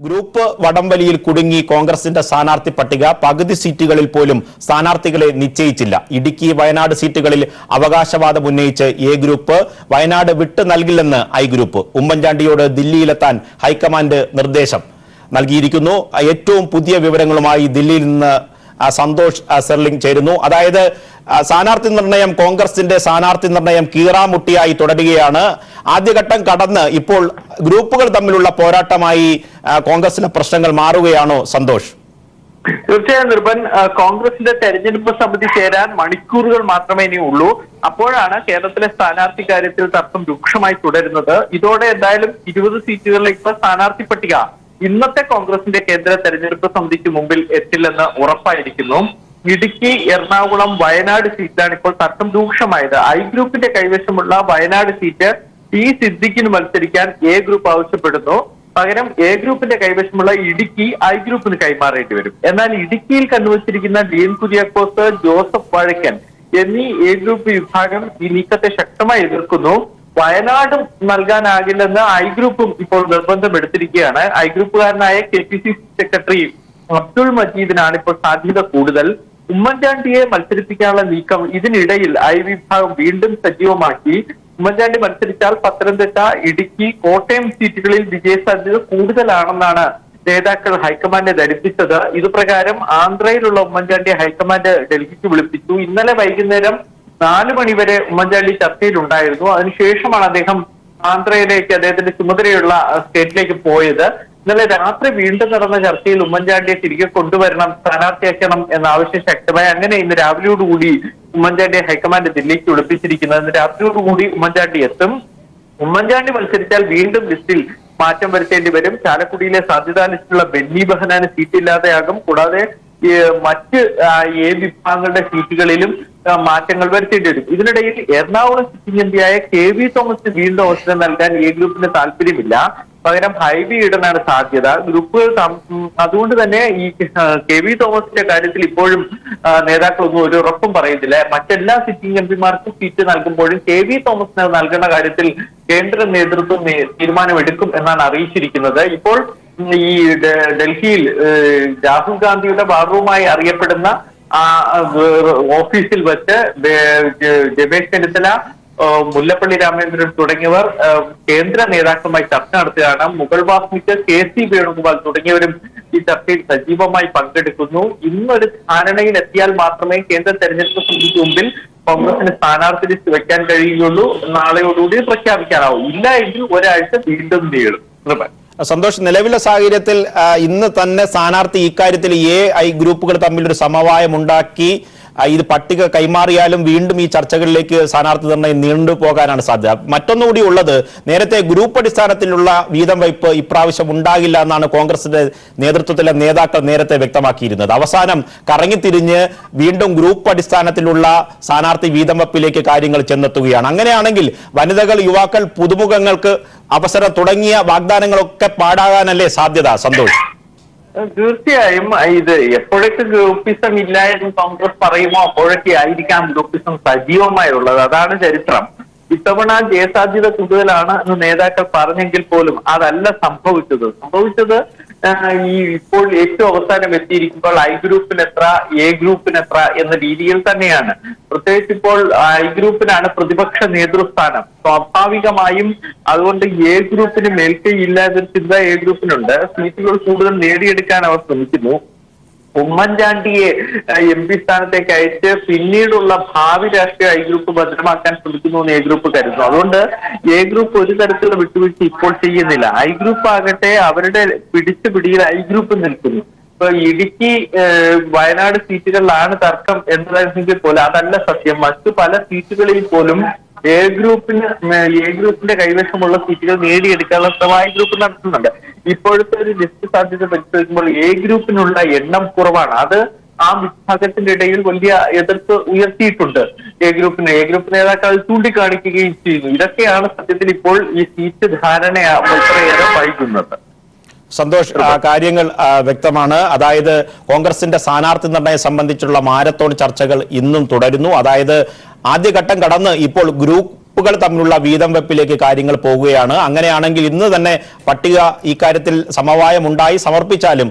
Group വടംവലിയിൽ കുടുങ്ങി കോൺഗ്രസിന്റെ സ്ഥാനാർത്ഥി പട്ടിക പകുതി സീറ്റുകളിൽ പോലും സ്ഥാനാർത്ഥികളെ നിശ്ചയിച്ചില്ല. ഇടുക്കി വയനാട് സീറ്റുകളിൽ അവകാശവാദം ഉന്നയിച്ച് എ ഗ്രൂപ്പ്, വയനാട് വിട്ടു നൽകില്ലെന്ന് ഐ ഗ്രൂപ്പ്. ഉമ്മൻചാണ്ടിയോട് ദില്ലിയിലെത്താൻ ഹൈക്കമാൻഡ് നിർദ്ദേശം നൽകിയിരിക്കുന്നു. ഏറ്റവും പുതിയ വിവരങ്ങളുമായി ദില്ലിയിൽ നിന്ന് സന്തോഷ് സെർലിംഗ് ചേരുന്നു. അതായത് സ്ഥാനാർത്ഥി നിർണയം, കോൺഗ്രസിന്റെ സ്ഥാനാർത്ഥി നിർണയം കീറാമുട്ടിയായി തുടരുകയാണ്. ആദ്യഘട്ടം കടന്ന് ഇപ്പോൾ ഗ്രൂപ്പുകൾ തമ്മിലുള്ള പോരാട്ടമായി കോൺഗ്രസിലെ പ്രശ്നങ്ങൾ മാറുകയാണോ സന്തോഷ്? തീർച്ചയായും നിർഭൻ, കോൺഗ്രസിന്റെ തെരഞ്ഞെടുപ്പ് സമിതി ചേരാൻ മണിക്കൂറുകൾ മാത്രമേ ഇനി ഉള്ളൂ. അപ്പോഴാണ് കേരളത്തിലെ സ്ഥാനാർത്ഥി കാര്യത്തിൽ തർക്കം രൂക്ഷമായി തുടരുന്നത്. ഇതോടെ എന്തായാലും 20 സീറ്റുകളിലേക്ക് സ്ഥാനാർത്ഥി പട്ടിക ഇന്നത്തെ കോൺഗ്രസിന്റെ കേന്ദ്ര തെരഞ്ഞെടുപ്പ് സമിതിക്ക് മുമ്പിൽ എത്തില്ലെന്ന് ഉറപ്പായിരിക്കുന്നു. ഇടുക്കി, എറണാകുളം, വയനാട് സീറ്റിലാണ് ഇപ്പോൾ തർക്കം രൂക്ഷമായത്. ഐ ഗ്രൂപ്പിന്റെ കൈവശമുള്ള വയനാട് സീറ്റ് ടി സിദ്ദിഖിന് മത്സരിക്കാൻ എ ഗ്രൂപ്പ് ആവശ്യപ്പെടുന്നു. പകരം എ ഗ്രൂപ്പിന്റെ കൈവശമുള്ള ഇടുക്കി ഐ ഗ്രൂപ്പിന് കൈമാറേണ്ടി വരും. എന്നാൽ ഇടുക്കിയിൽ കണ്ടുവച്ചിരിക്കുന്ന ഡീൻ കുര്യാക്കോസ്, ജോസഫ് വഴക്കൻ എന്നീ എ ഗ്രൂപ്പ് വിഭാഗം ഈ നീക്കത്തെ ശക്തമായി എതിർക്കുന്നു. വയനാടും നൽകാനാകില്ലെന്ന് ഐ ഗ്രൂപ്പും ഇപ്പോൾ നിർബന്ധം എടുത്തിരിക്കുകയാണ്. ഐ ഗ്രൂപ്പുകാരനായ KPCC സെക്രട്ടറി അബ്ദുൾ മജീദിനാണ് ഇപ്പോൾ സാധ്യത കൂടുതൽ. ഉമ്മൻചാണ്ടിയെ മത്സരിപ്പിക്കാനുള്ള നീക്കം ഇതിനിടയിൽ ഐ വിഭാഗം വീണ്ടും സജീവമാക്കി. ഉമ്മൻചാണ്ടി മത്സരിച്ചാൽ പത്തനംതിട്ട, ഇടുക്കി, കോട്ടയം സീറ്റുകളിൽ വിജയസാധ്യത കൂടുതലാണെന്നാണ് നേതാക്കൾ ഹൈക്കമാൻഡെ ധരിപ്പിച്ചത്. ഇതുപ്രകാരം ആന്ധ്രയിലുള്ള ഉമ്മൻചാണ്ടിയെ ഹൈക്കമാൻഡ് ഡൽഹിക്ക് വിളിപ്പിച്ചു. ഇന്നലെ വൈകുന്നേരം 4 മണി വരെ ഉമ്മൻചാണ്ടി ചർച്ചയിലുണ്ടായിരുന്നു. അതിനുശേഷമാണ് അദ്ദേഹം ആന്ധ്രയിലേക്ക്, അദ്ദേഹത്തിന്റെ ചുമതലയുള്ള സ്റ്റേറ്റിലേക്ക് പോയത്. ഇന്നലെ രാത്രി വീണ്ടും നടന്ന ചർച്ചയിൽ ഉമ്മൻചാണ്ടിയെ തിരികെ കൊണ്ടുവരണം, സ്ഥാനാർത്ഥിയാക്കണം എന്ന ആവശ്യം ശക്തമായി. അങ്ങനെ ഇന്ന് രാവിലെയോടുകൂടി ഉമ്മൻചാണ്ടിയെ ഹൈക്കമാൻഡ് ദില്ലിക്ക് വിളിപ്പിച്ചിരിക്കുന്നത്. ഇന്ന് രാത്രിയോടുകൂടി ഉമ്മൻചാണ്ടി എത്തും. ഉമ്മൻചാണ്ടി മത്സരിച്ചാൽ വീണ്ടും ലിസ്റ്റിൽ മാറ്റം വരുത്തേണ്ടി വരും. ചാലക്കുടിയിലെ സാധ്യതാ ലിസ്റ്റിലുള്ള ബെന്നി ബെഹനാന് സീറ്റില്ലാതെയാകും. കൂടാതെ മറ്റ് എ വിഭാഗങ്ങളുടെ സീറ്റുകളിലും മാറ്റങ്ങൾ വരുത്തേണ്ടി വരും. ഇതിനിടയിൽ എറണാകുളം സിറ്റിംഗ് എംപിയായ KV തോമസിന് വീണ്ടും അവസരം നൽകാൻ എ ഗ്രൂപ്പിന് താല്പര്യമില്ല. പകരം ഹൈബി ഈഡനാണ് സാധ്യത. ഗ്രൂപ്പുകൾ അതുകൊണ്ട് തന്നെ ഈ KV തോമസിന്റെ കാര്യത്തിൽ ഇപ്പോഴും നേതാക്കളൊന്നും ഒരു ഉറപ്പും പറയുന്നില്ല. മറ്റെല്ലാ സിറ്റിംഗ് എംപിമാർക്കും സീറ്റ് നൽകുമ്പോഴും KV തോമസിന് നൽകുന്ന കാര്യത്തിൽ കേന്ദ്ര നേതൃത്വം തീരുമാനമെടുക്കും എന്നാണ് അറിയിച്ചിരിക്കുന്നത്. ഇപ്പോൾ ഈ ഡൽഹിയിൽ രാഹുൽ ഗാന്ധിയുടെ ബാർറൂമായി അറിയപ്പെടുന്ന ഓഫീസിൽ വെച്ച് രമേശ് ചെന്നിത്തല, മുല്ലപ്പള്ളി രാമചന്ദ്രൻ തുടങ്ങിയവർ കേന്ദ്ര നേതാക്കളുമായി ചർച്ച നടത്തുകയാണ്. മുഗൾ വാസ്നിക്ക്, KC വേണുഗോപാൽ തുടങ്ങിയവരും ഈ ചർച്ചയിൽ സജീവമായി പങ്കെടുക്കുന്നു. ഇന്നൊരു ധാരണയിൽ എത്തിയാൽ മാത്രമേ കേന്ദ്ര തെരഞ്ഞെടുപ്പ് സമിതിക്ക് മുമ്പിൽ കോൺഗ്രസിന് സ്ഥാനാർത്ഥി ലിസ്റ്റ് വെക്കാൻ കഴിയുകയുള്ളൂ. നാളെയോടുകൂടി പ്രഖ്യാപിക്കാനാവും. ഇല്ല എങ്കിൽ ഒരാഴ്ച വീണ്ടും നീളും. സന്തോഷ്, നിലവിലെ സാഹചര്യത്തിൽ ഇന്ന് തന്നെ സ്ഥാനാർത്ഥി ഇക്കാര്യത്തിൽ ഐ ഗ്രൂപ്പുകൾ തമ്മിലൊരു സമവായം ഉണ്ടാക്കി ഇത് പട്ടിക കൈമാറിയാലും വീണ്ടും ഈ ചർച്ചകളിലേക്ക് സ്ഥാനാർത്ഥി നിർണയം നീണ്ടുപോകാനാണ് സാധ്യത. മറ്റൊന്നുകൂടി ഉള്ളത്, നേരത്തെ ഗ്രൂപ്പ് അടിസ്ഥാനത്തിലുള്ള വീതം വയ്പ് ഇപ്രാവശ്യം ഉണ്ടാകില്ല എന്നാണ് കോൺഗ്രസിന്റെ നേതൃത്വത്തിലെ നേതാക്കൾ നേരത്തെ വ്യക്തമാക്കിയിരുന്നത്. അവസാനം കറങ്ങിത്തിരിഞ്ഞ് വീണ്ടും ഗ്രൂപ്പ് അടിസ്ഥാനത്തിലുള്ള സ്ഥാനാർത്ഥി വീതം വയ്പിലേക്ക് കാര്യങ്ങൾ ചെന്നെത്തുകയാണ്. അങ്ങനെയാണെങ്കിൽ വനിതകൾ, യുവാക്കൾ, പുതുമുഖങ്ങൾക്ക് അവസരം തുടങ്ങിയ വാഗ്ദാനങ്ങളൊക്കെ പാടാകാനല്ലേ സാധ്യത സന്തോഷ്? തീർച്ചയായും ഇത് എപ്പോഴൊക്കെ ഗ്രൂപ്പിസം ഇല്ല എന്ന് കോൺഗ്രസ് പറയുമോ അപ്പോഴൊക്കെ ആയിരിക്കാം ഗ്രൂപ്പിസം സജീവമായുള്ളത്. അതാണ് ചരിത്രം. ഇത്തവണ ജയസാധ്യത കൂടുതലാണ് എന്ന് നേതാക്കൾ പറഞ്ഞെങ്കിൽ പോലും അതല്ല സംഭവിച്ചത് ഈ ഇപ്പോൾ ഏറ്റവും അവസാനം എത്തിയിരിക്കുമ്പോൾ ഐ ഗ്രൂപ്പിന് എത്ര, എ ഗ്രൂപ്പിന് എത്ര എന്ന രീതിയിൽ തന്നെയാണ്. പ്രത്യേകിച്ച് ഇപ്പോൾ ഐ ഗ്രൂപ്പിനാണ് പ്രതിപക്ഷ നേതൃസ്ഥാനം. സ്വാഭാവികമായും അതുകൊണ്ട് എ ഗ്രൂപ്പിന് മേൽക്കൈയില്ല എന്നൊരു ചിന്ത എ ഗ്രൂപ്പിനുണ്ട്. സീറ്റുകൾ കൂടുതൽ നേടിയെടുക്കാൻ അവർ ശ്രമിക്കുന്നു. ഉമ്മൻചാണ്ടിയെ MP സ്ഥാനത്തേക്ക് അയച്ച് പിന്നീടുള്ള ഭാവി രാഷ്ട്രീയ ഐ ഗ്രൂപ്പ് ഭദ്രമാക്കാൻ ശ്രമിക്കുന്നു എന്ന് എ ഗ്രൂപ്പ് കരുതുന്നു. അതുകൊണ്ട് എ ഗ്രൂപ്പ് ഒരു തരത്തിലുള്ള വിട്ടുവീഴ്ച ഇപ്പോൾ ചെയ്യുന്നില്ല. ഐ ഗ്രൂപ്പ് ആകട്ടെ അവരുടെ പിടിയിൽ ഐ ഗ്രൂപ്പ് നിൽക്കുന്നു. ഇപ്പൊ ഇടുക്കി, വയനാട് സീറ്റുകളിലാണ് തർക്കം എന്നതെങ്കിൽ പോലും അതല്ല സത്യം. മറ്റു പല സീറ്റുകളിൽ പോലും എ ഗ്രൂപ്പിന്റെ കൈവശമുള്ള സീറ്റുകൾ നേടിയെടുക്കാനുള്ള ശ്രമം ഐ ഗ്രൂപ്പ് നടത്തുന്നുണ്ട്. ഇപ്പോഴത്തെ ഒരു ലിസ്റ്റ് സാധ്യത പരിശോധിക്കുമ്പോൾ എ ഗ്രൂപ്പിനുള്ള എണ്ണം കുറവാണ്. അത് ആ വിഭാഗത്തിന്റെ ഇടയിൽ വലിയ എതിർപ്പ് ഉയർത്തിയിട്ടുണ്ട്. എ ഗ്രൂപ്പ് നേതാക്കൾ ചൂണ്ടിക്കാണിക്കുകയും ചെയ്യുന്നു. ഇതൊക്കെയാണ് സത്യത്തിൽ ഇപ്പോൾ ഈ സീറ്റ് ധാരണ വളരെയേറെ വൈകുന്നത്. സന്തോഷ്, കാര്യങ്ങൾ വ്യക്തമാണ്. അതായത് കോൺഗ്രസിന്റെ സ്ഥാനാർത്ഥി നിർണയം സംബന്ധിച്ചുള്ള മാരത്തോൺ ചർച്ചകൾ ഇന്നും തുടരുന്നു. അതായത് ആദ്യഘട്ടം കടന്ന് ഇപ്പോൾ ഗ്രൂപ്പ് ഗ്രൂപ്പുകൾ തമ്മിലുള്ള വീതം വെപ്പിലേക്ക് കാര്യങ്ങൾ പോകുകയാണ്. അങ്ങനെയാണെങ്കിൽ ഇന്ന് തന്നെ പട്ടിക ഇക്കാര്യത്തിൽ സമവായമുണ്ടായി സമർപ്പിച്ചാലും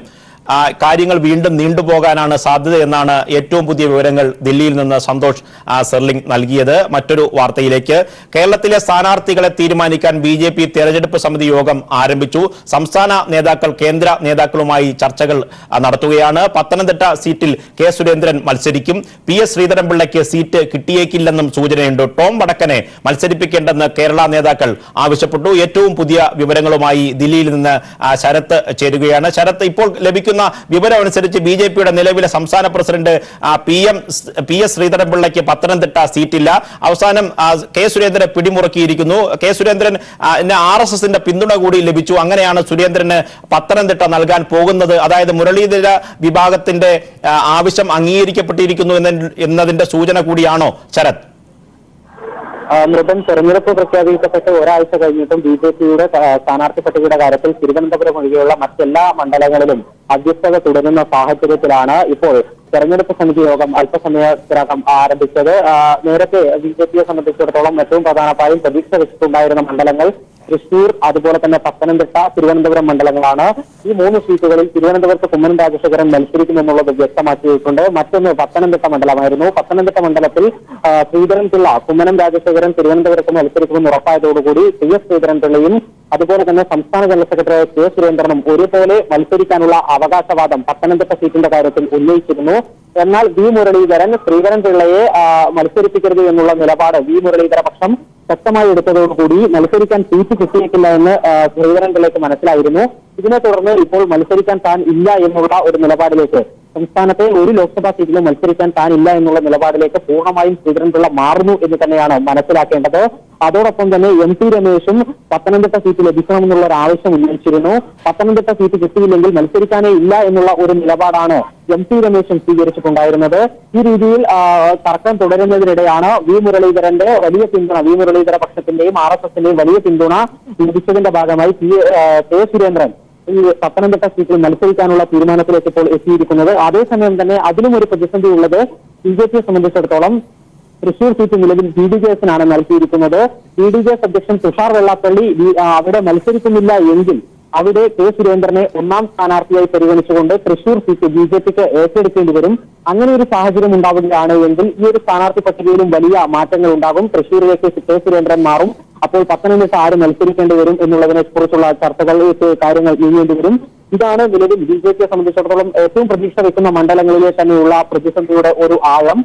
കാര്യങ്ങൾ വീണ്ടും നീണ്ടുപോകാനാണ് സാധ്യത എന്നാണ് ഏറ്റവും പുതിയ വിവരങ്ങൾ ദില്ലിയിൽ നിന്ന് സന്തോഷ് സെർലിംഗ് നൽകിയത്. മറ്റൊരു വാർത്തയിലേക്ക്, കേരളത്തിലെ സ്ഥാനാർത്ഥികളെ തീരുമാനിക്കാൻ BJP തെരഞ്ഞെടുപ്പ് സമിതി യോഗം ആരംഭിച്ചു. സംസ്ഥാന നേതാക്കൾ കേന്ദ്ര നേതാക്കളുമായി ചർച്ചകൾ നടത്തുകയാണ്. പത്തനംതിട്ട സീറ്റിൽ കെ സുരേന്ദ്രൻ മത്സരിക്കും. PS ശ്രീധരൻപിള്ളയ്ക്ക് സീറ്റ് കിട്ടിയേക്കില്ലെന്നും സൂചനയുണ്ട്. ടോം വടക്കനെ മത്സരിപ്പിക്കേണ്ടെന്ന് കേരള നേതാക്കൾ ആവശ്യപ്പെട്ടു. ഏറ്റവും പുതിയ വിവരങ്ങളുമായി ദില്ലിയിൽ നിന്ന് ശരത്ത് ചേരുകയാണ്. ശരത്ത്, ഇപ്പോൾ ലഭിക്കുന്ന വിവരം അനുസരിച്ച് BJPയുടെ നിലവിലെ സംസ്ഥാന പ്രസിഡന്റ് PS ശ്രീധരൻപിള്ളയ്ക്ക് പത്തനംതിട്ട സീറ്റില്ല. അവസാനം കെ സുരേന്ദ്രനെ പിടിമുറുക്കിയിരിക്കുന്നു. കെ സുരേന്ദ്രൻ RSSന്റെ പിന്തുണ കൂടി ലഭിച്ചു. അങ്ങനെയാണ് സുരേന്ദ്രന് പത്തനംതിട്ട നൽകാൻ പോകുന്നത്. അതായത് മുരളീധര വിഭാഗത്തിന്റെ ആവശ്യം അംഗീകരിക്കപ്പെട്ടിരിക്കുന്നു എന്നതിന്റെ സൂചന കൂടിയാണോ ശരത്? നൃപൻ, തെരഞ്ഞെടുപ്പ് പ്രഖ്യാപിക്കപ്പെട്ട് ഒരാഴ്ച കഴിഞ്ഞിട്ടും BJPയുടെ സ്ഥാനാർത്ഥി പട്ടികയുടെ കാര്യത്തിൽ തിരുവനന്തപുരം ഒഴികെയുള്ള മറ്റെല്ലാ മണ്ഡലങ്ങളിലും അവ്യക്തത തുടരുന്ന സാഹചര്യത്തിലാണ് ഇപ്പോൾ തെരഞ്ഞെടുപ്പ് സമിതി യോഗം അല്പസമയത്തിനകം ആരംഭിച്ചത്. നേരത്തെ BJPയെ സംബന്ധിച്ചിടത്തോളം ഏറ്റവും പ്രധാനമായും പ്രതീക്ഷ വെച്ചിട്ടുണ്ടായിരുന്ന മണ്ഡലങ്ങൾ തൃശൂർ, അതുപോലെ തന്നെ പത്തനംതിട്ട, തിരുവനന്തപുരം മണ്ഡലങ്ങളാണ്. ഈ 3 സീറ്റുകളിൽ തിരുവനന്തപുരത്ത് കുമ്മനം രാജശേഖരൻ മത്സരിക്കുമെന്നുള്ളത് വ്യക്തമാക്കിയിട്ടുണ്ട്. മറ്റൊന്ന് പത്തനംതിട്ട മണ്ഡലമായിരുന്നു. പത്തനംതിട്ട മണ്ഡലത്തിൽ ശ്രീധരൻപിള്ള, കുമ്മനം രാജശേഖരൻ തിരുവനന്തപുരത്ത് മത്സരിക്കുമെന്ന് ഉറപ്പായതോടുകൂടി PS ശ്രീധരൻപിള്ളയും അതുപോലെ തന്നെ സംസ്ഥാന ജനറൽ സെക്രട്ടറി കെ സുരേന്ദ്രനും ഒരുപോലെ മത്സരിക്കാനുള്ള അവകാശവാദം പത്തനംതിട്ട സീറ്റിന്റെ കാര്യത്തിൽ ഉന്നയിച്ചിരുന്നു. എന്നാൽ V മുരളീധരൻ ശ്രീധരൻപിള്ളയെ മത്സരിപ്പിക്കരുത് എന്നുള്ള നിലപാട് V മുരളീധര പക്ഷം ശക്തമായി എടുത്തതോടുകൂടി മത്സരിക്കാൻ സീറ്റ് കിട്ടിയേക്കില്ല എന്ന് ശ്രീധരൻപിള്ളയ്ക്ക് മനസ്സിലായിരുന്നു. ഇതിനെ തുടർന്ന് ഇപ്പോൾ മത്സരിക്കാൻ താൻ ഇല്ല എന്നുള്ള ഒരു നിലപാടിലേക്ക്, സംസ്ഥാനത്തെ ഒരു ലോക്സഭാ സീറ്റിലും മത്സരിക്കാൻ താൻ ഇല്ല എന്നുള്ള നിലപാടിലേക്ക് പൂർണ്ണമായും ശ്രീധരൻപിള്ള മാറുന്നു എന്ന് തന്നെയാണ് മനസ്സിലാക്കേണ്ടത്. അതോടൊപ്പം തന്നെ MP രമേശും പത്തനംതിട്ട സീറ്റ് ലഭിക്കണമെന്നുള്ള ഒരു ആവശ്യം ഉന്നയിച്ചിരുന്നു. പത്തനംതിട്ട സീറ്റ് കിട്ടിയില്ലെങ്കിൽ മത്സരിക്കാനേ ഇല്ല എന്നുള്ള ഒരു നിലപാടാണ് MP രമേശും സ്വീകരിച്ചിട്ടുണ്ടായിരുന്നത്. ഈ രീതിയിൽ തർക്കം തുടരുന്നതിനിടെയാണ് V മുരളീധരന്റെ വലിയ പിന്തുണ, V മുരളീധര പക്ഷത്തിന്റെയും RSSന്റെയും വലിയ പിന്തുണ ലഭിച്ചതിന്റെ ഭാഗമായി കെ സുരേന്ദ്രൻ ഈ പത്തനംതിട്ട സീറ്റിൽ മത്സരിക്കാനുള്ള തീരുമാനത്തിലേക്ക് ഇപ്പോൾ എത്തിയിരിക്കുന്നത്. അതേസമയം തന്നെ അതിലും ഒരു പ്രതിസന്ധി ഉള്ളത് BJPയെ സംബന്ധിച്ചിടത്തോളം തൃശൂർ സീറ്റ് നിലവിൽ BDJS-നാണ് നൽകിയിരിക്കുന്നത്. BDJS അധ്യക്ഷൻ തുഷാർ വെള്ളാപ്പള്ളി അവിടെ മത്സരിക്കുന്നില്ല എങ്കിൽ അവിടെ കെ സുരേന്ദ്രനെ ഒന്നാം സ്ഥാനാർത്ഥിയായി പരിഗണിച്ചുകൊണ്ട് തൃശൂർ സീറ്റ് BJPക്ക് ഏറ്റെടുക്കേണ്ടി വരും. അങ്ങനെ ഒരു സാഹചര്യം ഉണ്ടാവുകയാണ് എങ്കിൽ ഈ ഒരു സ്ഥാനാർത്ഥി പട്ടികയിലും വലിയ മാറ്റങ്ങൾ ഉണ്ടാകും. തൃശൂരിലേക്ക് കെ സുരേന്ദ്രൻ മാറും. അപ്പോൾ പത്തനംതിട്ട ആര് മത്സരിക്കേണ്ടി വരും എന്നുള്ളതിനെ കുറിച്ചുള്ള ചർച്ചകളിലേക്ക് കാര്യങ്ങൾ നീങ്ങേണ്ടി വരും. ഇതാണ് നിലവിൽ BJPയെ സംബന്ധിച്ചിടത്തോളം ഏറ്റവും പ്രതീക്ഷ വെക്കുന്ന മണ്ഡലങ്ങളിലെ തന്നെയുള്ള പ്രതിസന്ധിയുടെ ഒരു ആഴം.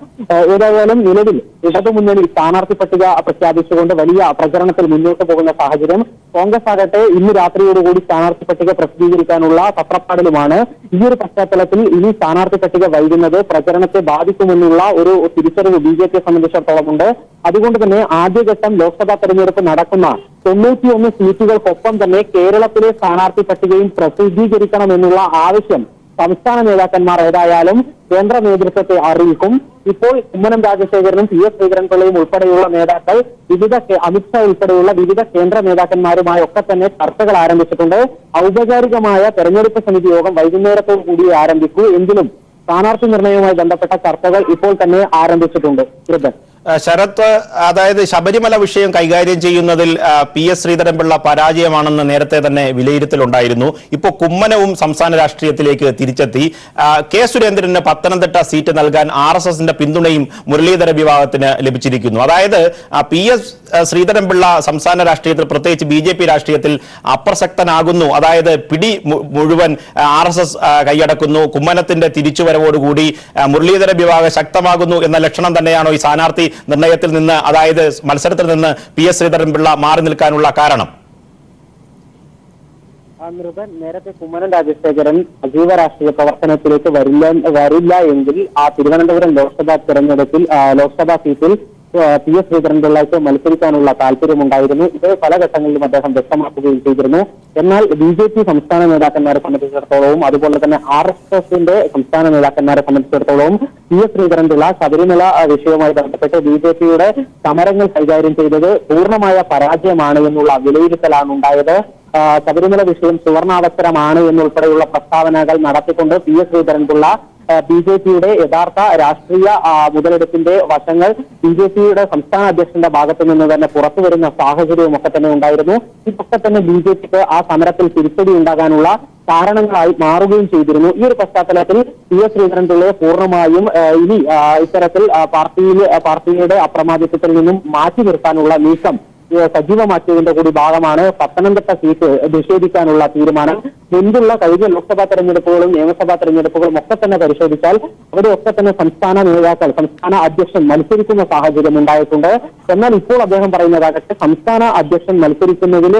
ഏതായാലും നിലവിൽ ഇടതുമുന്നണി സ്ഥാനാർത്ഥി പട്ടിക പ്രഖ്യാപിച്ചുകൊണ്ട് വലിയ പ്രചരണത്തിൽ മുന്നോട്ട് പോകുന്ന സാഹചര്യം. കോൺഗ്രസ് ആകട്ടെ ഇന്ന് രാത്രിയോടുകൂടി സ്ഥാനാർത്ഥി പട്ടിക പ്രസിദ്ധീകരിക്കാനുള്ള തത്രപ്പാടിലുമാണ്. ഈ ഒരു പശ്ചാത്തലത്തിൽ ഇനി സ്ഥാനാർത്ഥി പട്ടിക വൈകുന്നത് പ്രചരണത്തെ ബാധിക്കുമെന്നുള്ള ഒരു തിരിച്ചറിവ് BJPയെ സംബന്ധിച്ചിടത്തോളം ഉണ്ട്. അതുകൊണ്ട് തന്നെ ആദ്യഘട്ടം ലോക്സഭാ തെരഞ്ഞെടുപ്പ് നടക്കുന്ന 91 സീറ്റുകൾക്കൊപ്പം തന്നെ കേരളത്തിലെ സ്ഥാനാർത്ഥി പട്ടികയും പ്രസിദ്ധീകരിക്കണമെന്നുള്ള ആവശ്യം സംസ്ഥാന നേതാക്കന്മാർ ഏതായാലും കേന്ദ്ര നേതൃത്വത്തെ അറിയിക്കും. ഇപ്പോൾ കുമ്മനം രാജശേഖരനും PS ശ്രീധരൻപിള്ളയും ഉൾപ്പെടെയുള്ള നേതാക്കൾ അമിത്ഷാ ഉൾപ്പെടെയുള്ള വിവിധ കേന്ദ്ര നേതാക്കന്മാരുമായി ഒക്കെ തന്നെ ചർച്ചകൾ ആരംഭിച്ചിട്ടുണ്ട്. ഔപചാരികമായ തെരഞ്ഞെടുപ്പ് സമിതി യോഗം വൈകുന്നേരത്തോടു കൂടി ആരംഭിക്കൂ. എങ്കിലും സ്ഥാനാർത്ഥി നിർണയവുമായി ബന്ധപ്പെട്ട ചർച്ചകൾ ഇപ്പോൾ തന്നെ ആരംഭിച്ചിട്ടുണ്ട്. ശരത്ത്, അതായത് ശബരിമല വിഷയം കൈകാര്യം ചെയ്യുന്നതിൽ PS ശ്രീധരൻപിള്ള പരാജയമാണെന്ന് നേരത്തെ തന്നെ വിലയിരുത്തലുണ്ടായിരുന്നു. ഇപ്പോൾ കുമ്മനവും സംസ്ഥാന രാഷ്ട്രീയത്തിലേക്ക് തിരിച്ചെത്തി. കെ സുരേന്ദ്രന് പത്തനംതിട്ട സീറ്റ് നൽകാൻ RSSന്റെ പിന്തുണയും മുരളീധര വിഭാഗത്തിന് ലഭിച്ചിരിക്കുന്നു. അതായത് PS ശ്രീധരൻപിള്ള സംസ്ഥാന രാഷ്ട്രീയത്തിൽ, പ്രത്യേകിച്ച് BJP രാഷ്ട്രീയത്തിൽ അപ്രസക്തനാകുന്നു. അതായത് പിടി മുഴുവൻ RSS കൈയടക്കുന്നു. കുമ്മനത്തിന്റെ തിരിച്ചുവരവോടുകൂടി മുരളീധര വിഭാഗം ശക്തമാകുന്നു എന്ന ലക്ഷണം തന്നെയാണോ ഈ സ്ഥാനാർത്ഥി നിർണയത്തിൽ നിന്ന്, അതായത് മത്സരത്തിൽ നിന്ന് PS ശ്രീധരൻപിള്ള മാറി നിൽക്കാനുള്ള കാരണം? നേരത്തെ കുമ്മനം രാജശേഖരൻ സജീവ രാഷ്ട്രീയ പ്രവർത്തനത്തിലേക്ക് വരില്ല എങ്കിൽ ആ തിരുവനന്തപുരം ലോക്സഭാ തെരഞ്ഞെടുപ്പിൽ ലോക്സഭാ സീറ്റിൽ PS ശ്രീധരൻപിള്ളയ്ക്ക് മത്സരിക്കാനുള്ള താല്പര്യമുണ്ടായിരുന്നു. ഇത് പല ഘട്ടങ്ങളിലും അദ്ദേഹം വ്യക്തമാക്കുകയും ചെയ്തിരുന്നു. എന്നാൽ BJP സംസ്ഥാന നേതാക്കന്മാരെ സംബന്ധിച്ചിടത്തോളവും അതുപോലെ തന്നെ RSSന്റെ സംസ്ഥാന നേതാക്കന്മാരെ സംബന്ധിച്ചിടത്തോളവും PS ശ്രീധരൻപിള്ള ശബരിമല വിഷയവുമായി ബന്ധപ്പെട്ട് BJPയുടെ സമരങ്ങൾ കൈകാര്യം ചെയ്തത് പൂർണ്ണമായ പരാജയമാണ് എന്നുള്ള വിലയിരുത്തലാണ് ഉണ്ടായത്. ശബരിമല വിഷയം സുവർണാവസരമാണ് എന്നുൾപ്പെടെയുള്ള പ്രസ്താവനകൾ നടത്തിക്കൊണ്ട് PS ശ്രീധരൻപിള്ള ബിജെപിയുടെ യഥാർത്ഥ രാഷ്ട്രീയ മുതലെടുപ്പിന്റെ വശങ്ങൾ ബിജെപിയുടെ സംസ്ഥാന അധ്യക്ഷന്റെ ഭാഗത്തു നിന്ന് തന്നെ പുറത്തു വരുന്ന സാഹചര്യവും ഒക്കെ തന്നെ ഉണ്ടായിരുന്നു. ഇതൊക്കെ തന്നെ ബിജെപിക്ക് ആ സമരത്തിൽ തിരിച്ചടി ഉണ്ടാകാനുള്ള കാരണങ്ങളായി മാറുകയും ചെയ്തിരുന്നു. ഈ ഒരു പശ്ചാത്തലത്തിൽ PS ശ്രീധരൻപിള്ളയെ പൂർണ്ണമായും ഇനി ഇത്തരത്തിൽ പാർട്ടിയുടെ അപ്രമാദിത്വത്തിൽ നിന്നും മാറ്റി നിർത്താനുള്ള നീക്കം സജീവമാക്കിയതിന്റെ കൂടി ഭാഗമാണ് പത്തനംതിട്ട സീറ്റ് നിഷേധിക്കാനുള്ള തീരുമാനം. മുൻപുള്ള കഴിഞ്ഞ ലോക്സഭാ തെരഞ്ഞെടുപ്പുകളും നിയമസഭാ തെരഞ്ഞെടുപ്പുകളും ഒക്കെ തന്നെ പരിശോധിച്ചാൽ അവിടെയൊക്കെ തന്നെ സംസ്ഥാന നേതാക്കൾ, സംസ്ഥാന അധ്യക്ഷൻ മത്സരിക്കുന്ന സാഹചര്യം ഉണ്ടായിട്ടുണ്ട്. എന്നാൽ ഇപ്പോൾ അദ്ദേഹം പറയുന്നതാകട്ടെ സംസ്ഥാന അധ്യക്ഷൻ മത്സരിക്കുന്നതിൽ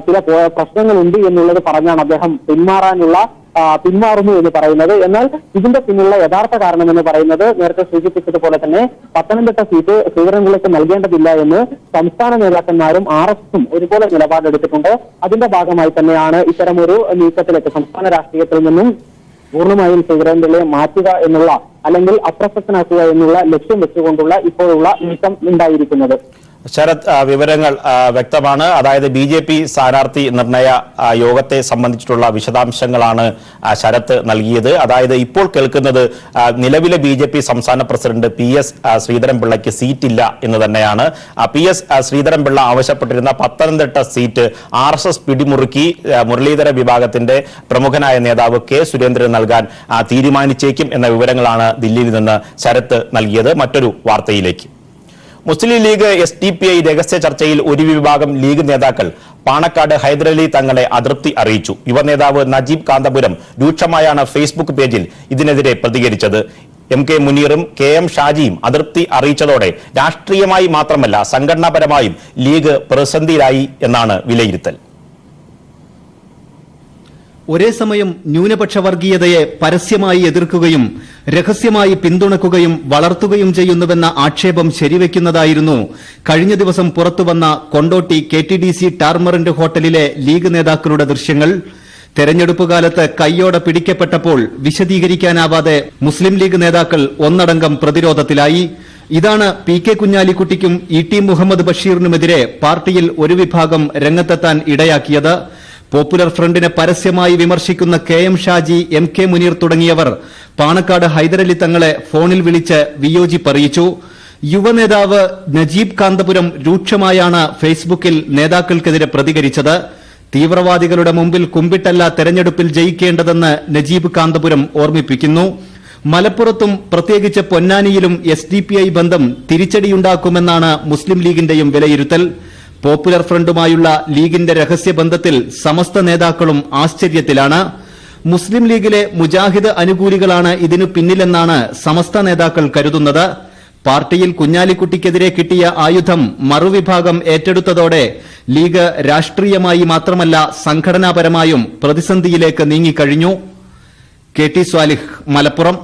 ചില പ്രശ്നങ്ങളുണ്ട് എന്നുള്ളത് പറഞ്ഞാണ് അദ്ദേഹം പിന്മാറുന്നു എന്ന് പറയുന്നത്. എന്നാൽ ഇതിന്റെ പിന്നിലുള്ള യഥാർത്ഥ കാരണം എന്ന് പറയുന്നത് നേരത്തെ സൂചിപ്പിച്ചതുപോലെ തന്നെ പത്തനംതിട്ട സീറ്റ് ശ്രീധരൻപിള്ളയ്ക്ക് നൽകേണ്ടതില്ല എന്ന് സംസ്ഥാന നേതാക്കന്മാരും RSSും ഒരുപോലെ നിലപാടെടുത്തിട്ടുണ്ട്. അതിന്റെ ഭാഗമായി തന്നെയാണ് ഇത്തരമൊരു നീക്കത്തിലേക്ക് സംസ്ഥാന രാഷ്ട്രീയത്തിൽ നിന്നും പൂർണ്ണമായും ശ്രീധരൻപിള്ളയെ മാറ്റുക എന്നുള്ള അല്ലെങ്കിൽ അപ്രസക്തനാക്കുക എന്നുള്ള ലക്ഷ്യം വെച്ചുകൊണ്ടുള്ള ഇപ്പോഴുള്ള നീക്കം ഉണ്ടായിരിക്കുന്നത്. ശരത്, വിവരങ്ങൾ വ്യക്തമാണ്. അതായത് BJP സ്ഥാനാർത്ഥി നിർണയ യോഗത്തെ സംബന്ധിച്ചിട്ടുള്ള വിശദാംശങ്ങളാണ് ശരത് നൽകിയത്. അതായത് ഇപ്പോൾ കേൾക്കുന്നത് നിലവിലെ BJP സംസ്ഥാന പ്രസിഡന്റ് PS ശ്രീധരൻപിള്ളയ്ക്ക് സീറ്റില്ല എന്ന് തന്നെയാണ്. PS ശ്രീധരൻപിള്ള ആവശ്യപ്പെട്ടിരുന്ന പത്തനംതിട്ട സീറ്റ് RSS പിടിമുറുക്കി മുരളീധര വിഭാഗത്തിന്റെ പ്രമുഖനായ നേതാവ് K സുരേന്ദ്രൻ നൽകാൻ തീരുമാനിച്ചേക്കും എന്ന വിവരങ്ങളാണ് ദില്ലിയിൽ നിന്ന് ശരത് നൽകിയത്. മറ്റൊരു വാർത്തയിലേക്ക്. മുസ്ലിം ലീഗ് SDPI രഹസ്യ ചർച്ചയിൽ ഒരു വിഭാഗം ലീഗ് നേതാക്കൾ പാണക്കാട് ഹൈദരലി തങ്ങളെ അതൃപ്തി അറിയിച്ചു. യുവനേതാവ് നജീബ് കാന്തപുരം രൂക്ഷമായാണ് ഫേസ്ബുക്ക് പേജിൽ ഇതിനെതിരെ പ്രതികരിച്ചത്. MK മുനീറും KM ഷാജിയും അതൃപ്തി അറിയിച്ചതോടെ രാഷ്ട്രീയമായി മാത്രമല്ല സംഘടനാപരമായും ലീഗ് പ്രതിസന്ധിയിലായി എന്നാണ് വിലയിരുത്തൽ. ഒരേ സമയം ന്യൂനപക്ഷ വർഗീയതയെ പരസ്യമായി എതിർക്കുകയും രഹസ്യമായി പിന്തുണക്കുകയും വളർത്തുകയും ചെയ്യുന്നുവെന്ന ആക്ഷേപം ശരിവെക്കുന്നതായിരുന്നു കഴിഞ്ഞ ദിവസം പുറത്തുവന്ന കൊണ്ടോട്ടി KTDC ടാർമറിന്റ് ഹോട്ടലിലെ ലീഗ് നേതാക്കളുടെ ദൃശ്യങ്ങൾ. തെരഞ്ഞെടുപ്പ് കാലത്ത് കയ്യോടെ പിടിക്കപ്പെട്ടപ്പോൾ വിശദീകരിക്കാനാവാതെ മുസ്ലിം ലീഗ് നേതാക്കൾ ഒന്നടങ്കം പ്രതിരോധത്തിലായി. ഇതാണ് PK കുഞ്ഞാലിക്കുട്ടിക്കും ET മുഹമ്മദ് ബഷീറിനുമെതിരെ പാർട്ടിയിൽ ഒരു വിഭാഗം രംഗത്തെത്താൻ ഇടയാക്കിയത്. പോപ്പുലർ ഫ്രണ്ടിനെ പരസ്യമായി വിമർശിക്കുന്ന KM ഷാജി, MK മുനീർ തുടങ്ങിയവർ പാണക്കാട് ഹൈദരലി തങ്ങളെ ഫോണിൽ വിളിച്ച് വിയോജിപ്പറിയിച്ചു. യുവനേതാവ് നജീബ് കാന്തപുരം രൂക്ഷമായാണ് ഫേസ്ബുക്കിൽ നേതാക്കൾക്കെതിരെ പ്രതികരിച്ചത്. തീവ്രവാദികളുടെ മുമ്പിൽ കുമ്പിട്ടല്ല തെരഞ്ഞെടുപ്പിൽ ജയിക്കേണ്ടതെന്ന് നജീബ് കാന്തപുരം ഓർമ്മിപ്പിക്കുന്നു. മലപ്പുറത്തും പ്രത്യേകിച്ച് പൊന്നാനിയിലും SDPI ബന്ധം തിരിച്ചടിയുണ്ടാക്കുമെന്നാണ് മുസ്ലിം ലീഗിന്റെയും വിലയിരുത്തൽ. പോപ്പുലർ ഫ്രണ്ടുമായുള്ള ലീഗിന്റെ രഹസ്യബന്ധത്തിൽ സമസ്ത നേതാക്കളും ആശ്ചര്യത്തിലാണ്. മുസ്ലിം ലീഗിലെ മുജാഹിദ് അനുകൂലികളാണ് ഇതിനു പിന്നിലെന്നാണ് സമസ്ത നേതാക്കൾ കരുതുന്നത്. പാർട്ടിയിൽ കുഞ്ഞാലിക്കുട്ടിക്കെതിരെ കിട്ടിയ ആയുധം മറുവിഭാഗം ഏറ്റെടുത്തതോടെ ലീഗ് രാഷ്ട്രീയമായി മാത്രമല്ല സംഘടനാപരമായും പ്രതിസന്ധിയിലേക്ക് നീങ്ങിക്കഴിഞ്ഞു. KT സ്വാലിഹ്, മലപ്പുറം.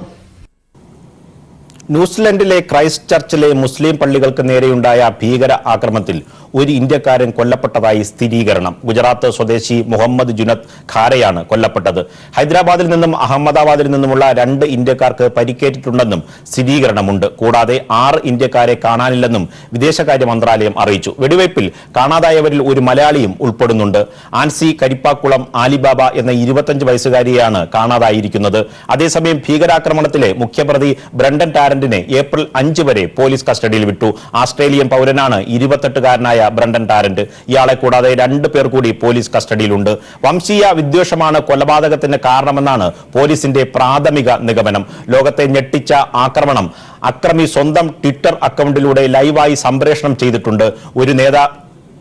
ന്യൂസിലൻഡിലെ ക്രൈസ്റ്റ് ചർച്ചിലെ മുസ്ലിം പള്ളികൾക്ക് നേരെയുണ്ടായ ഭീകര ആക്രമണത്തിൽ ഒരു ഇന്ത്യക്കാരൻ കൊല്ലപ്പെട്ടതായി സ്ഥിരീകരണം. ഗുജറാത്ത് സ്വദേശി മുഹമ്മദ് ജുനദ് ഖാരയാണ് കൊല്ലപ്പെട്ടത്. ഹൈദരാബാദിൽ നിന്നും അഹമ്മദാബാദിൽ നിന്നുമുള്ള 2 ഇന്ത്യക്കാർക്ക് പരിക്കേറ്റിട്ടുണ്ടെന്നും സ്ഥിരീകരണമുണ്ട്. കൂടാതെ 6 ഇന്ത്യക്കാരെ കാണാനില്ലെന്നും വിദേശകാര്യ മന്ത്രാലയം അറിയിച്ചു. വെടിവയ്പിൽ കാണാതായവരിൽ ഒരു മലയാളിയും ഉൾപ്പെടുന്നുണ്ട്. ആൻസി കരിപ്പാക്കുളം ആലിബാബ എന്ന 25 വയസ്സുകാരിയാണ് കാണാതായിരിക്കുന്നത്. അതേസമയം ഭീകരാക്രമണത്തിലെ മുഖ്യപ്രതി ബ്രണ്ടൻ ടാരന്റിനെ ഏപ്രിൽ 5 വരെ പോലീസ് കസ്റ്റഡിയിൽ വിട്ടു. ആസ്ട്രേലിയൻ പൗരനാണ് 28-കാരനായ ബ്രണ്ടൻ ടാരന്റ്. ഇയാളെ കൂടാതെ 2 പേർ കൂടി പോലീസ് കസ്റ്റഡിയിലുണ്ട്. വംശീയ വിദ്വേഷമാണ് കൊലപാതകത്തിന് കാരണമെന്നാണ് പോലീസിന്റെ പ്രാഥമിക നിഗമനം. ലോകത്തെ ഞെട്ടിച്ച ആക്രമണം അക്രമി സ്വന്തം ട്വിറ്റർ അക്കൗണ്ടിലൂടെ ലൈവായി സംപ്രേഷണം ചെയ്തിട്ടുണ്ട്.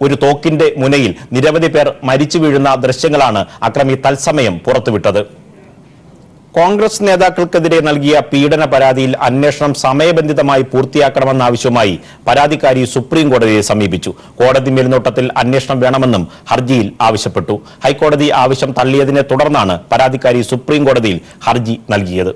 ഒരു തോക്കിന്റെ മുനയിൽ നിരവധി പേർ മരിച്ചു വീഴുന്ന ദൃശ്യങ്ങളാണ് അക്രമി തത്സമയം പുറത്തുവിട്ടത്. കോൺഗ്രസ് നേതാക്കൾക്കെതിരെ നൽകിയ പീഡന പരാതിയിൽ അന്വേഷണം സമയബന്ധിതമായി പൂർത്തിയാക്കണമെന്നാവശ്യവുമായി പരാതിക്കാരി സുപ്രീം കോടതിയെ സമീപിച്ചു. കോടതി മേൽനോട്ടത്തിൽ അന്വേഷണം വേണമെന്നും ഹർജിയിൽ ആവശ്യപ്പെട്ടു. ഹൈക്കോടതി ആവശ്യം തള്ളിയതിനെ തുടർന്നാണ് പരാതിക്കാരി സുപ്രീം കോടതിയിൽ ഹർജി നൽകിയത്.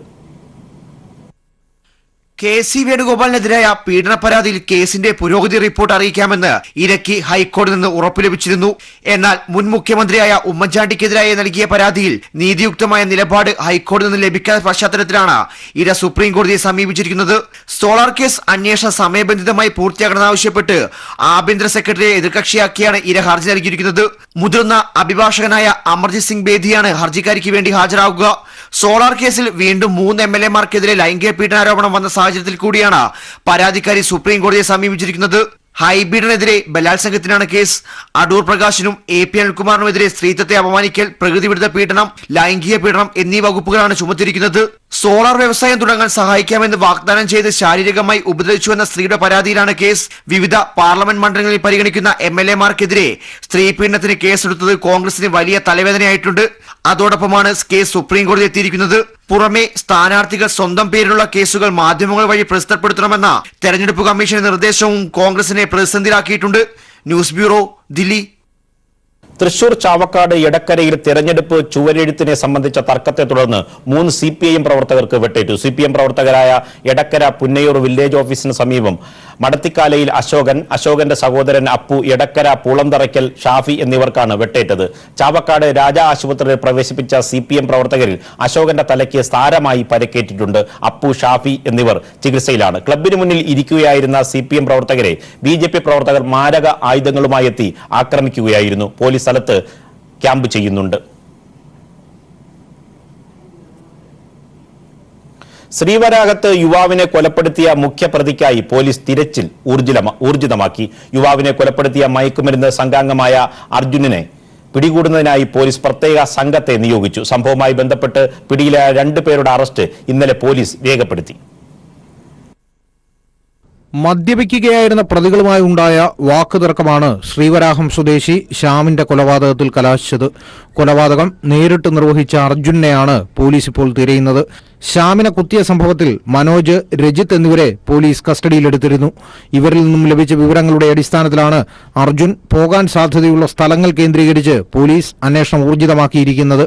KC വേണുഗോപാലിനെതിരായ പീഡന പരാതിയിൽ കേസിന്റെ പുരോഗതി റിപ്പോർട്ട് അറിയിക്കാമെന്ന് ഇരയ്ക്ക് ഹൈക്കോടതി നിന്ന് ഉറപ്പ് ലഭിച്ചിരുന്നു. എന്നാൽ മുൻ മുഖ്യമന്ത്രിയായ ഉമ്മൻചാണ്ടിക്കെതിരായി നൽകിയ പരാതിയിൽ നീതിയുക്തമായ നിലപാട് ഹൈക്കോടതിയിൽ നിന്ന് ലഭിക്കാത്ത പശ്ചാത്തലത്തിലാണ് ഇര സുപ്രീം കോടതിയെ സമീപിച്ചിരിക്കുന്നത്. സോളാർ കേസ് അന്വേഷണം സമയബന്ധിതമായി പൂർത്തിയാക്കണമെന്നാവശ്യപ്പെട്ട് ആഭ്യന്തര സെക്രട്ടറിയെ എതിർകക്ഷിയാക്കിയാണ് ഇര ഹർജി നൽകിയിരിക്കുന്നത്. മുതിർന്ന അഭിഭാഷകനായ അമർജിത് സിംഗ് ബേദിയാണ് ഹർജിക്കാരിക്ക് വേണ്ടി ഹാജരാകുക. സോളാർ കേസിൽ വീണ്ടും 3 MLA-മാർക്കെതിരെ ലൈംഗിക പീഡനാരോപണം വന്ന സാഹചര്യത്തിൽ കൂടിയാണ് പരാതിക്കാരി സുപ്രീം കോടതിയെ സമീപിച്ചിരിക്കുന്നത്. ഹൈബീഡിനെതിരെ ബലാത്സംഗത്തിനാണ് കേസ്. അടൂർ പ്രകാശിനും AP അനിൽകുമാറിനുമെതിരെ സ്ത്രീത്വത്തെ അപമാനിക്കൽ, പ്രകൃതിവിരുദ്ധ പീഡനം, ലൈംഗിക പീഡനം എന്നീ വകുപ്പുകളാണ് ചുമത്തിയിരിക്കുന്നത്. സോളാർ വ്യവസായം തുടങ്ങാൻ സഹായിക്കാമെന്ന് വാഗ്ദാനം ചെയ്ത് ശാരീരികമായി ഉപദ്രവിച്ചുവെന്ന സ്ത്രീയുടെ പരാതിയിലാണ് കേസ്. വിവിധ പാർലമെന്റ് മണ്ഡലങ്ങളിൽ പരിഗണിക്കുന്ന MLA-മാർക്കെതിരെ സ്ത്രീ പീഡനത്തിന് കേസെടുത്തത് കോൺഗ്രസിന് വലിയ തലവേദനയായിട്ടുണ്ട്. അതോടൊപ്പമാണ് കേസ് സുപ്രീം കോടതി എത്തിയിരിക്കുന്നത്. പുറമെ സ്ഥാനാർത്ഥികൾ സ്വന്തം പേരിലുള്ള കേസുകൾ മാധ്യമങ്ങൾ വഴി പ്രസിദ്ധപ്പെടുത്തണമെന്ന തെരഞ്ഞെടുപ്പ് കമ്മീഷന്റെ നിർദ്ദേശവും കോൺഗ്രസിനെ പ്രതിസന്ധിയിലാക്കിയിട്ടുണ്ട്. News bureau, Delhi. തൃശൂർ ചാവക്കാട് എടക്കരയിൽ തെരഞ്ഞെടുപ്പ് ചുവരെഴുത്തിനെ സംബന്ധിച്ച തർക്കത്തെ തുടർന്ന് 3 CPIM പ്രവർത്തകർക്ക് വെട്ടേറ്റു. CPIM പ്രവർത്തകരായ എടക്കര പുന്നയൂർ വില്ലേജ് ഓഫീസിന് സമീപം മടത്തിക്കാലയിൽ അശോകന്റെ സഹോദരൻ അപ്പു, എടക്കര പൂളന്തറയ്ക്കൽ ഷാഫി എന്നിവർക്കാണ് വെട്ടേറ്റത്. ചാവക്കാട് രാജ ആശുപത്രിയിൽ പ്രവേശിപ്പിച്ച CPIM പ്രവർത്തകരിൽ അശോകന്റെ തലയ്ക്ക് സാരമായി പരിക്കേറ്റിട്ടുണ്ട്. അപ്പു, ഷാഫി എന്നിവർ ചികിത്സയിലാണ്. ക്ലബിന് മുന്നിൽ ഇരിക്കുകയായിരുന്ന CPIM പ്രവർത്തകരെ BJP പ്രവർത്തകർ മാരക ആയുധങ്ങളുമായി എത്തി ആക്രമിക്കുകയായിരുന്നു. പോലീസ് സ്ഥലത്ത് ക്യാമ്പ് ചെയ്യുന്നുണ്ട്. ശ്രീവരാഹത്ത് യുവാവിനെ കൊലപ്പെടുത്തിയ മുഖ്യപ്രതിക്കായി പോലീസ് തിരച്ചിൽ ഊർജിതമാക്കി. യുവാവിനെ കൊലപ്പെടുത്തിയ മയക്കുമരുന്ന് സംഘാംഗമായ അർജുനനെ പിടികൂടുന്നതിനായി പോലീസ് പ്രത്യേക സംഘത്തെ നിയോഗിച്ചു. സംഭവവുമായി ബന്ധപ്പെട്ട് പിടിയിലായ 2 പേരുടെ അറസ്റ്റ് ഇന്നലെ പോലീസ് രേഖപ്പെടുത്തി. മദ്യപിക്കുകയായിരുന്ന പ്രതികളുമായി ഉണ്ടായ വാക്കുതർക്കമാണ് ശ്രീവരാഹം സ്വദേശി ശ്യാമിന്റെ കൊലപാതകത്തിൽ കലാശിച്ചത്. കൊലപാതകം നേരിട്ട് നിർവഹിച്ച അർജുനെയാണ് പോലീസ് ഇപ്പോൾ തിരയുന്നത്. ശ്യാമിനെ കുത്തിയ സംഭവത്തിൽ മനോജ്, രജിത്ത് എന്നിവരെ പോലീസ് കസ്റ്റഡിയിലെടുത്തിരുന്നു. ഇവരിൽ നിന്നും ലഭിച്ച വിവരങ്ങളുടെ അടിസ്ഥാനത്തിലാണ് അർജുൻ പോകാൻ സാധ്യതയുള്ള സ്ഥലങ്ങൾ കേന്ദ്രീകരിച്ച് പോലീസ് അന്വേഷണം ഊർജിതമാക്കിയിരിക്കുന്നത്.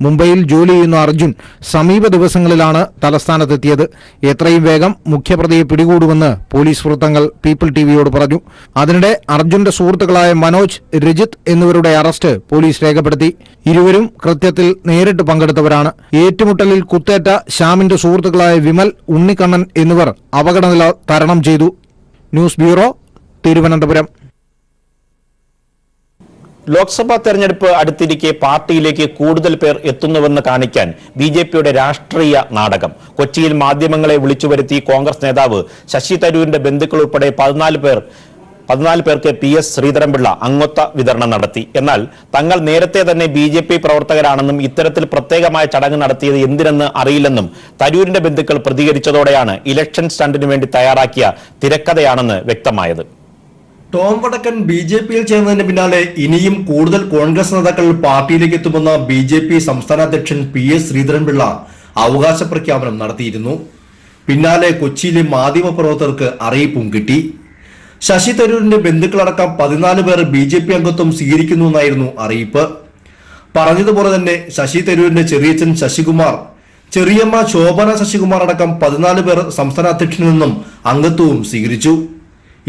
മുംബൈയിൽ ജോലി ചെയ്യുന്ന അർജുൻ സമീപ ദിവസങ്ങളിലാണ് തലസ്ഥാനത്തെത്തിയത്. എത്രയും വേഗം മുഖ്യപ്രതിയെ പിടികൂടുമെന്ന് പോലീസ് വൃത്തങ്ങൾ പീപ്പിൾ ടിവിയോട് പറഞ്ഞു. അതിനിടെ അർജുന്റെ സുഹൃത്തുക്കളായ മനോജ്, രജിത്ത് എന്നിവരുടെ അറസ്റ്റ് പോലീസ് രേഖപ്പെടുത്തി. ഇരുവരും കൃത്യത്തിൽ നേരിട്ട് പങ്കെടുത്തവരാണ്. ഏറ്റുമുട്ടലിൽ കുത്തേറ്റ ശ്യാമിന്റെ സുഹൃത്തുക്കളായ വിമൽ, ഉണ്ണിക്കണ്ണൻ എന്നിവർ അപകടനില തരണം ചെയ്തു. News bureau, Thiruvananthapuram. ലോക്സഭാ തെരഞ്ഞെടുപ്പ് അടുത്തിരിക്കെ പാർട്ടിയിലേക്ക് കൂടുതൽ പേർ എത്തുന്നുവെന്ന് കാണിക്കാൻ BJPയുടെ രാഷ്ട്രീയ നാടകം. കൊച്ചിയിൽ മാധ്യമങ്ങളെ വിളിച്ചുവരുത്തി കോൺഗ്രസ് നേതാവ് ശശി തരൂരിന്റെ ബന്ധുക്കൾ ഉൾപ്പെടെ 14 പേർക്ക് PS ശ്രീധരൻപിള്ള അംഗത്വ വിതരണം നടത്തി. എന്നാൽ തങ്ങൾ നേരത്തെ തന്നെ BJP പ്രവർത്തകരാണെന്നും ഇത്തരത്തിൽ പ്രത്യേകമായ ചടങ്ങ് നടത്തിയത് എന്തിനെന്ന് അറിയില്ലെന്നും തരൂരിന്റെ ബന്ധുക്കൾ പ്രതികരിച്ചതോടെയാണ് ഇലക്ഷൻ സ്റ്റണ്ടിന് വേണ്ടി തയ്യാറാക്കിയ തിരക്കഥയാണെന്ന് വ്യക്തമായത്. ടോം വടക്കൻ BJPയിൽ ചേർന്നതിന് പിന്നാലെ ഇനിയും കൂടുതൽ കോൺഗ്രസ് നേതാക്കൾ പാർട്ടിയിലേക്ക് എത്തുമെന്ന BJP സംസ്ഥാന അധ്യക്ഷൻ PS ശ്രീധരൻപിള്ള അവകാശ പ്രഖ്യാപനം നടത്തിയിരുന്നു. പിന്നാലെ കൊച്ചിയിലെ മാധ്യമപ്രവർത്തകർക്ക് അറിയിപ്പും കിട്ടി. ശശി തരൂരിന്റെ ബന്ധുക്കളടക്കം 14 പേർ BJP അംഗത്വം സ്വീകരിക്കുന്നുവെന്നായിരുന്നു അറിയിപ്പ്. പറഞ്ഞതുപോലെ തന്നെ ശശി തരൂരിന്റെ ചെറിയച്ഛൻ ശശികുമാർ, ചെറിയമ്മ ശോഭന ശശികുമാർ അടക്കം 14 പേർ സംസ്ഥാന അധ്യക്ഷനിൽ നിന്നും അംഗത്വവും സ്വീകരിച്ചു.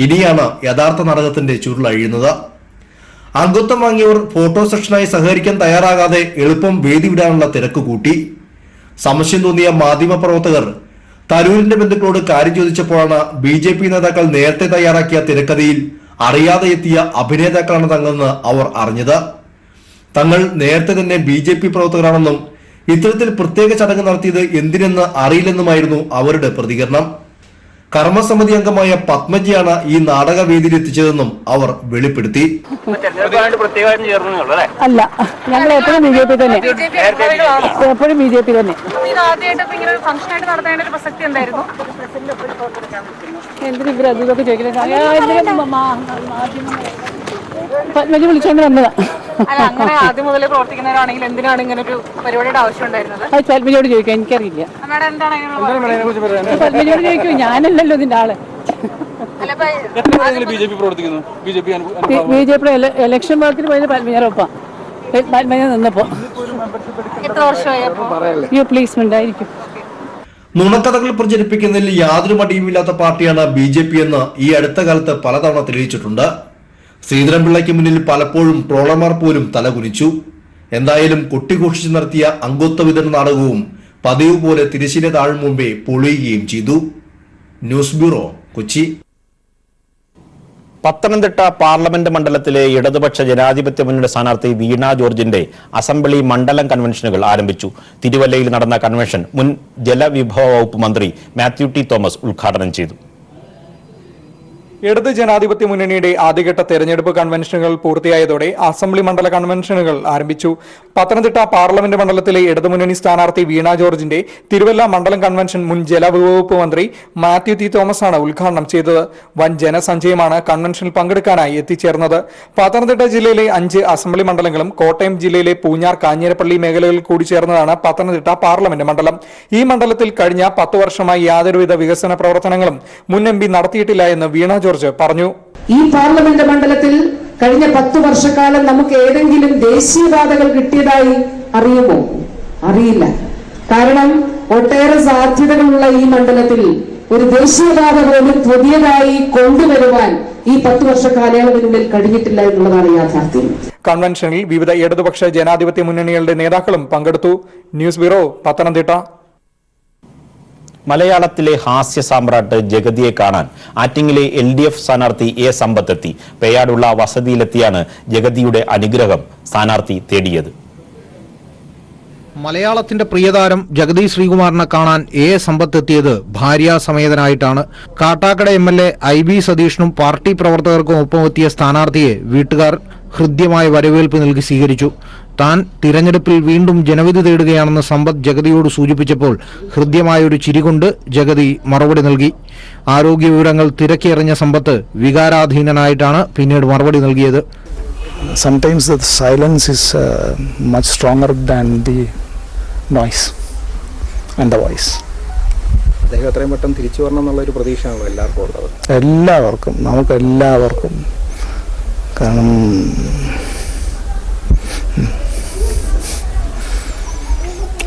ഇനിയാണ് യഥാർത്ഥ നാടകത്തിന്റെ ചുരുളഴിയുന്നത്. അംഗത്വം വാങ്ങിയവർ ഫോട്ടോ സെഷനായി സഹകരിക്കാൻ തയ്യാറാകാതെ എളുപ്പം വേദി വിടാനുള്ള തിരക്ക് കൂട്ടി. സംശയം തോന്നിയ മാധ്യമപ്രവർത്തകർ തരൂരിന്റെ ബന്ധുക്കളോട് കാര്യം ചോദിച്ചപ്പോഴാണ് BJP നേതാക്കൾ നേരത്തെ തയ്യാറാക്കിയ തിരക്കഥയിൽ അറിയാതെ എത്തിയ അഭിനേതാക്കളാണ് തങ്ങളെന്ന് അവർ അറിഞ്ഞത്. തങ്ങൾ നേരത്തെ തന്നെ BJP പ്രവർത്തകരാണെന്നും ഇത്തരത്തിൽ പ്രത്യേക ചടങ്ങ് നടത്തിയത് എന്തിനെന്ന് അറിയില്ലെന്നുമായിരുന്നു അവരുടെ പ്രതികരണം. കർമ്മസമിതി അംഗമായ പത്മജിയാണ് ഈ നാടകവേദിയിൽ എത്തിച്ചതെന്നും അവർ വെളിപ്പെടുത്തി. അല്ല, ഞങ്ങൾ എപ്പോഴും BJP തന്നെ, എപ്പോഴും BJP തന്നെ. എന്തിനും ഇവർ അതൊക്കെ ചോദിക്കുന്നത്? പത്മജി വിളിച്ചോണ്ട് വന്നതാ. അങ്ങനെ ആദ്യം മുതലേ പ്രവർത്തിക്കുന്നവരാണെങ്കിൽ എന്തിനാണ് ഇങ്ങനെ ഒരു പരിപാടിയുടെ ആവശ്യം ഉണ്ടായിരുന്നത്? അത് പത്മജിയോട് ചോദിക്കാം, എനിക്കറിയില്ല. പത്മജിയോട് ചോദിക്കൂ, ഞാനല്ലല്ലോ ഇതിന്റെ ആള്. BJP ഇലക്ഷൻ വർക്കിന് പോയത് പത്മജിയൊപ്പം. പത്മജ നിന്നപ്പോ എത്ര വർഷമായി പ്ലേസ്മെന്റ് ആയിരിക്കും. നുണക്കഥകൾ പ്രചരിപ്പിക്കുന്നതിൽ യാതൊരു മടിയുമില്ലാത്ത പാർട്ടിയാണ് BJP എന്ന് ഈ അടുത്ത കാലത്ത് പലതവണ തെളിയിച്ചിട്ടുണ്ട്. ശ്രീധരൻപിള്ളയ്ക്ക് മുന്നിൽ പലപ്പോഴും ട്രോളർമാർ പോലും തലകുനിച്ചു. എന്തായാലും കൊട്ടിഘോഷിച്ച് നടത്തിയ അംഗത്വ വിതരണ നാടകവും പതിവ് പോലെ തിരശ്ശീല താഴും മുമ്പേ പൊളിയുകയും ചെയ്തു. News bureau, Kochi. Pathanamthitta parliament മണ്ഡലത്തിലെ ഇടതുപക്ഷ ജനാധിപത്യ മുന്നണി സ്ഥാനാർത്ഥി വീണ ജോർജിന്റെ അസംബ്ലി മണ്ഡലം കൺവെൻഷനുകൾ ആരംഭിച്ചു. തിരുവല്ലയിൽ നടന്ന കൺവെൻഷൻ മുൻ ജലവിഭവ വകുപ്പ് മന്ത്രി മാത്യു ടി തോമസ് ഉദ്ഘാടനം ചെയ്തു. ഇടത് ജനാധിപത്യ മുന്നണിയുടെ ആദ്യഘട്ട തെരഞ്ഞെടുപ്പ് കൺവെൻഷനുകൾ പൂർത്തിയായതോടെ അസംബ്ലി മണ്ഡല കൺവെൻഷനുകൾ ആരംഭിച്ചു. പത്തനംതിട്ട പാർലമെന്റ് മണ്ഡലത്തിലെ ഇടതുമുന്നണി സ്ഥാനാർത്ഥി വീണ ജോർജിന്റെ തിരുവല്ല മണ്ഡലം കൺവെൻഷൻ മുൻ ജലവകുപ്പ് മന്ത്രി മാത്യു ടി തോമസ് ആണ് ഉദ്ഘാടനം ചെയ്തത്. വൻ ജനസഞ്ചയമാണ് കൺവെൻഷനിൽ പങ്കെടുക്കാനായി എത്തിച്ചേർന്നത്. പത്തനംതിട്ട ജില്ലയിലെ 5 അസംബ്ലി മണ്ഡലങ്ങളും കോട്ടയം ജില്ലയിലെ പൂഞ്ഞാർ, കാഞ്ഞിരപ്പള്ളി മേഖലകളിൽ കൂടി ചേർന്നതാണ് പത്തനംതിട്ട പാർലമെന്റ് മണ്ഡലം. ഈ മണ്ഡലത്തിൽ കഴിഞ്ഞ 10 വർഷമായി യാതൊരുവിധ വികസന പ്രവർത്തനങ്ങളും മുൻ MP നടത്തിയിട്ടില്ല എന്ന് വീണ ജോർജ് പറഞ്ഞു. ഈ പാർലമെന്റ് മണ്ഡലത്തിൽ കഴിഞ്ഞ 10 വർഷക്കാലം നമുക്ക് ഏതെങ്കിലും ദേശീയപാതകൾ കിട്ടിയതായി അറിയുമോ? അറിയില്ല. കാരണം ഒട്ടേറെ സാധ്യതകളുള്ള ഈ മണ്ഡലത്തിൽ ഒരു ദേശീയപാത പോലും പുതിയതായി കൊണ്ടുവരുവാൻ ഈ 10 വർഷ കാലയളവിനുള്ളിൽ കഴിഞ്ഞിട്ടില്ല എന്നുള്ളതാണ് യാഥാർത്ഥ്യം. കൺവെൻഷനിൽ വിവിധ ഇടതുപക്ഷ ജനാധിപത്യ മുന്നണികളുടെ നേതാക്കളും പങ്കെടുത്തു. News bureau, Pathanamthitta. മലയാളത്തിലെ ഹാസ്യ സാമ്രാട്ട് ജഗതിയെ കാണാൻ ആറ്റിങ്ങിലെ LDF സ്ഥാനാർത്ഥി A സമ്പത്ത് എത്തി. പേയാടുള്ള വസതിയിലെത്തിയാണ് ജഗതിയുടെ അനുഗ്രഹം സ്ഥാനാർത്ഥി തേടിയത്. മലയാളത്തിന്റെ പ്രിയതാരം ജഗതി ശ്രീകുമാറിനെ കാണാൻ സമ്പത്ത് എത്തിയത് ഭാര്യാസമേതനായിട്ടാണ്. കാട്ടാക്കട MLA IB സതീഷിനും പാർട്ടി പ്രവർത്തകർക്കും ഒപ്പമെത്തിയ സ്ഥാനാർത്ഥിയെ വീട്ടുകാർ ഹൃദ്യമായ വരവേൽപ്പ് നൽകി സ്വീകരിച്ചു. താൻ തിരഞ്ഞെടുപ്പിൽ വീണ്ടും ജനവിധി തേടുകയാണെന്ന് സമ്പത്ത് ജഗതിയോട് സൂചിപ്പിച്ചപ്പോൾ ഹൃദ്യമായ ഒരു ചിരി കൊണ്ട് ജഗതി മറുപടി നൽകി. ആരോഗ്യ വിവരങ്ങൾ തിരക്കിയറിഞ്ഞ സമ്പത്ത് വികാരാധീനനായിട്ടാണ് പിന്നീട് മറുപടി നൽകിയത്. Sometimes the silence is much stronger than the noise and the voice. അദ്ദേഹം എത്രയും പെട്ടെന്ന് തിരിച്ചു വരണം എന്നുള്ളൊരു പ്രതീക്ഷയാണല്ലോ എല്ലാവർക്കും ഉള്ളത്. നമുക്കെല്ലാവർക്കും കാരണം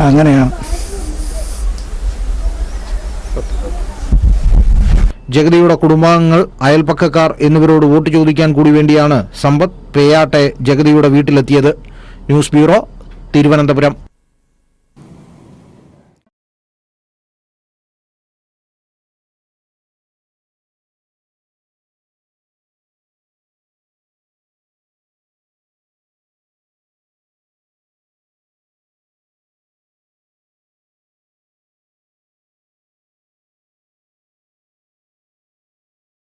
അങ്ങനെയാണ്. ജഗതിയുടെ കുടുംബാംഗങ്ങൾ, അയൽപ്പക്കക്കാർ എന്നിവരോട് വോട്ട് ചോദിക്കാൻ കൂടി വേണ്ടിയാണ് സമ്പത്ത് പേയാട്ടെ ജഗതിയുടെ വീട്ടിലെത്തിയത്. News bureau, Thiruvananthapuram.